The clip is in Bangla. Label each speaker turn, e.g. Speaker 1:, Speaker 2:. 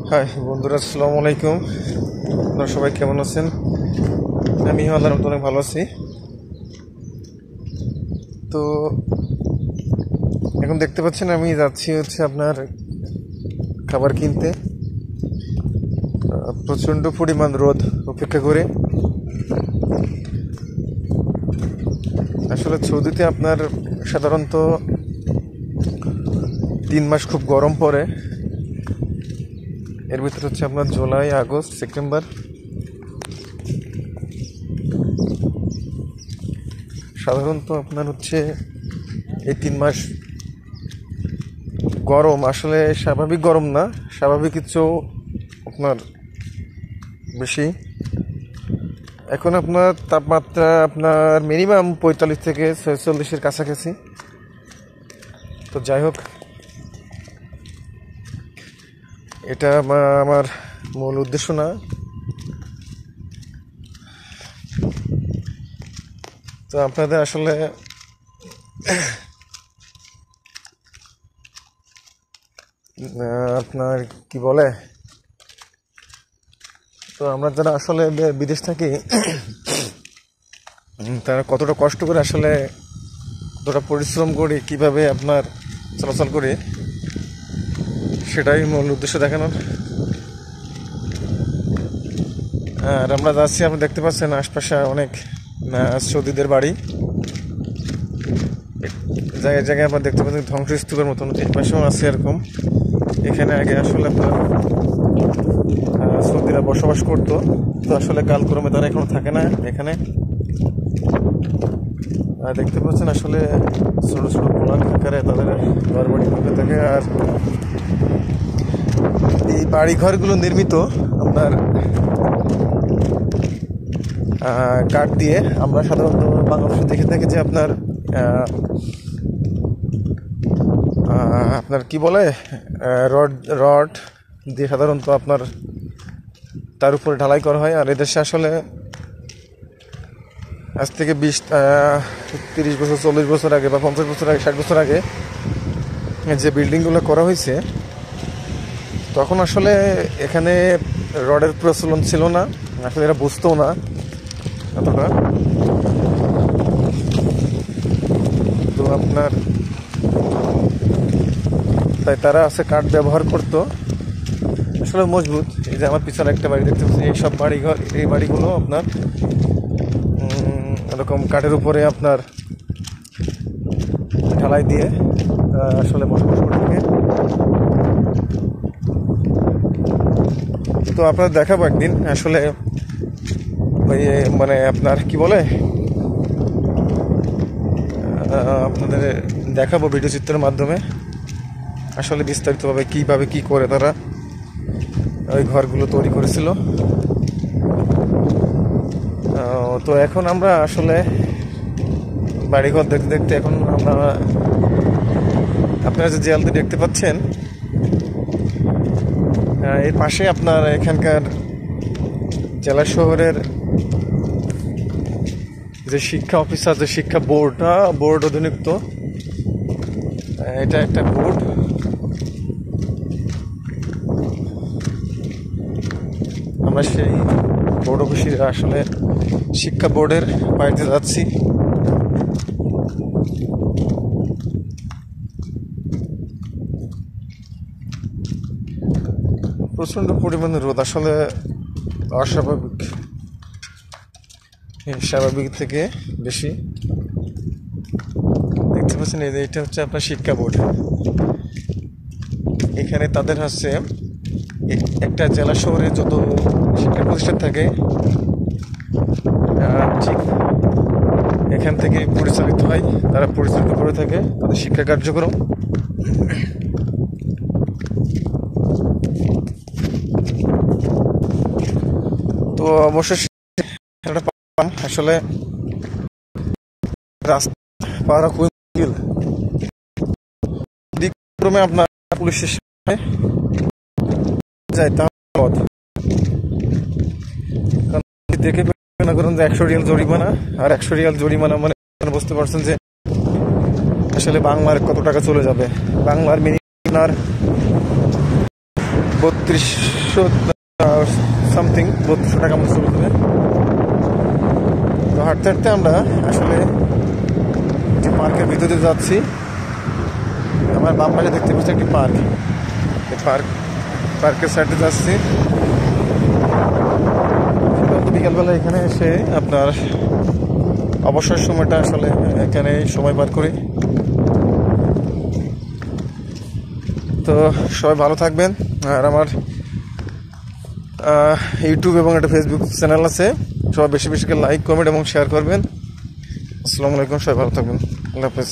Speaker 1: হাই বন্ধুরা, আসসালামু আলাইকুম। আপনারা সবাই কেমন আছেন? আমি আল্লাহর রহমতে অনেক ভালো আছি। তো এখন দেখতে পাচ্ছেন আমি যাচ্ছি আপনার খাবার কিনতে। প্রচণ্ড পরিমাণ রোদ উপেক্ষা করে। আসলে সৌদিতে আপনার সাধারণত 3 মাস খুব গরম পড়ে। এর ভিতরে হচ্ছে আপনার জুলাই, আগস্ট, সেপ্টেম্বর। সাধারণত আপনার হচ্ছে এই 3 মাস গরম, আসলে স্বাভাবিক গরম না, স্বাভাবিক কিছু আপনার বেশি। এখন আপনার তাপমাত্রা আপনার মিনিমাম 45 থেকে 46-এর কাছাকাছি। তো যাই হোক, এটা আমার মূল উদ্দেশ্য না। তো আপনাদের আসলে আপনার কি বলে, তো আমরা যারা আসলে বিদেশ থাকি তারা কতটা কষ্ট করে আসলে কতটা পরিশ্রম করি, কিভাবে আপনার চলাচল করি, সেটাই মূল উদ্দেশ্য দেখানোর। আর আমরা যাচ্ছি, আপনি দেখতে পাচ্ছেন আশপাশে অনেক সৌদিদের বাড়ি। জায়গায় জায়গায় আপনার দেখতে পাচ্ছেন ধ্বংসস্তূপের মতন। এই পাশেও আছে এরকম। এখানে আগে আসলে আপনার সৌদিরা বসবাস করতো। তো আসলে কালক্রমে তারা এখনো থাকে না এখানে। দেখতে পাচ্ছেন আসলে ছোট ছোট গোলান আকারে তাদের ঘর বাড়ি হয়ে থাকে। আর এই বাড়ি ঘরগুলো নির্মিত আপনার কাঠ দিয়ে। আমরা সাধারণত বাংলাদেশে দেখে থাকি যে আপনার আপনার কি বলে, রড রড দিয়ে সাধারণত আপনার তার উপরে ঢালাই করা হয়। আর এদেশে আসলে আজ থেকে 20-30 বছর, 40 বছর আগে বা 50 বছর আগে, 60 বছর আগে যে বিল্ডিংগুলো করা হয়েছে, তখন আসলে এখানে রডের প্রচলন ছিল না। আসলে এরা বুঝতেও না এতটা। তো আপনার তাই তারা আছে কাঠ ব্যবহার করতো, আসলে মজবুত। এই যে আমার পিছনে একটা বাড়ি দেখতে পাচ্ছি, এইসব বাড়িঘর, এই বাড়িগুলো আপনার এরকম কাঠের উপরে আপনার ঢালাই দিয়ে আসলে বসবাস করে থাকে। তো আপনার দেখাবো একদিন আসলে ওই মানে আপনার কি বলে, আপনাদের দেখাবো ভিডিও চিত্রের মাধ্যমে আসলে বিস্তারিতভাবে কীভাবে কী করে তারা ওই ঘরগুলো তৈরি করেছিল। তো এখন আমরা আসলে বাড়িঘর দেখতে দেখতে এখন আপনারা যে দেয়ালটি দেখতে পাচ্ছেন, এর পাশে আপনার এখানকার জেলা শহরের যে শিক্ষা অফিসার, যে শিক্ষা বোর্ড অধীনস্থ, এটা একটা বোর্ড। আমরা সেই বোর্ড অফিসের আসলে শিক্ষা বোর্ডের বাড়িতে যাচ্ছি। প্রচণ্ড পরিমাণে রোদ, আসলে অস্বাভাবিক, স্বাভাবিক থেকে বেশি। দেখতে পাচ্ছেন এটা হচ্ছে আপনার শিক্ষা বোর্ড। এখানে তাদের হচ্ছে একটা জেলা শহরে যত শিক্ষা প্রতিষ্ঠান থাকে ঠিক এখান থেকে পরিচালিত হয়, তারা পরিচালিত করে থাকে তাদের শিক্ষা কার্যক্রম। তো অবশ্যই আসলে রাস্তা পাওয়া খুবই মুশকিল। দিকক্রমে আপনার পুলিশের সামনে যায় দেখে মনে করুন যে 100 রিয়াল জরিমানা। আর 100 রিয়াল জরিমানা মানে বুঝতে পারছেন যে আসলে বাংলার কত টাকা চলে যাবে। বাংলার মিনিমাম 3200 সামথিং, 3200 টাকা মতো চলে যাবে। তো হাঁটতে হাঁটতে আমরা আসলে যে পার্কের ভিতরে যাচ্ছি। আমার বাম পাশে দেখতে পাচ্ছি একটি পার্ক, এই পার্কের সাইডে যাচ্ছি। বিকালবেলা এখানে এসে আপনার অবসর সময়টা আসলে এখানে সময় পার করি। তো সবাই ভালো থাকবেন। আর আমার ইউটিউব এবং একটা ফেসবুক চ্যানেল আছে, সবাই বেশি বেশি করে লাইক, কমেন্ট এবং শেয়ার করবেন। আসসালামু আলাইকুম, সবাই ভালো থাকবেন। আল্লাহ হাফেজ।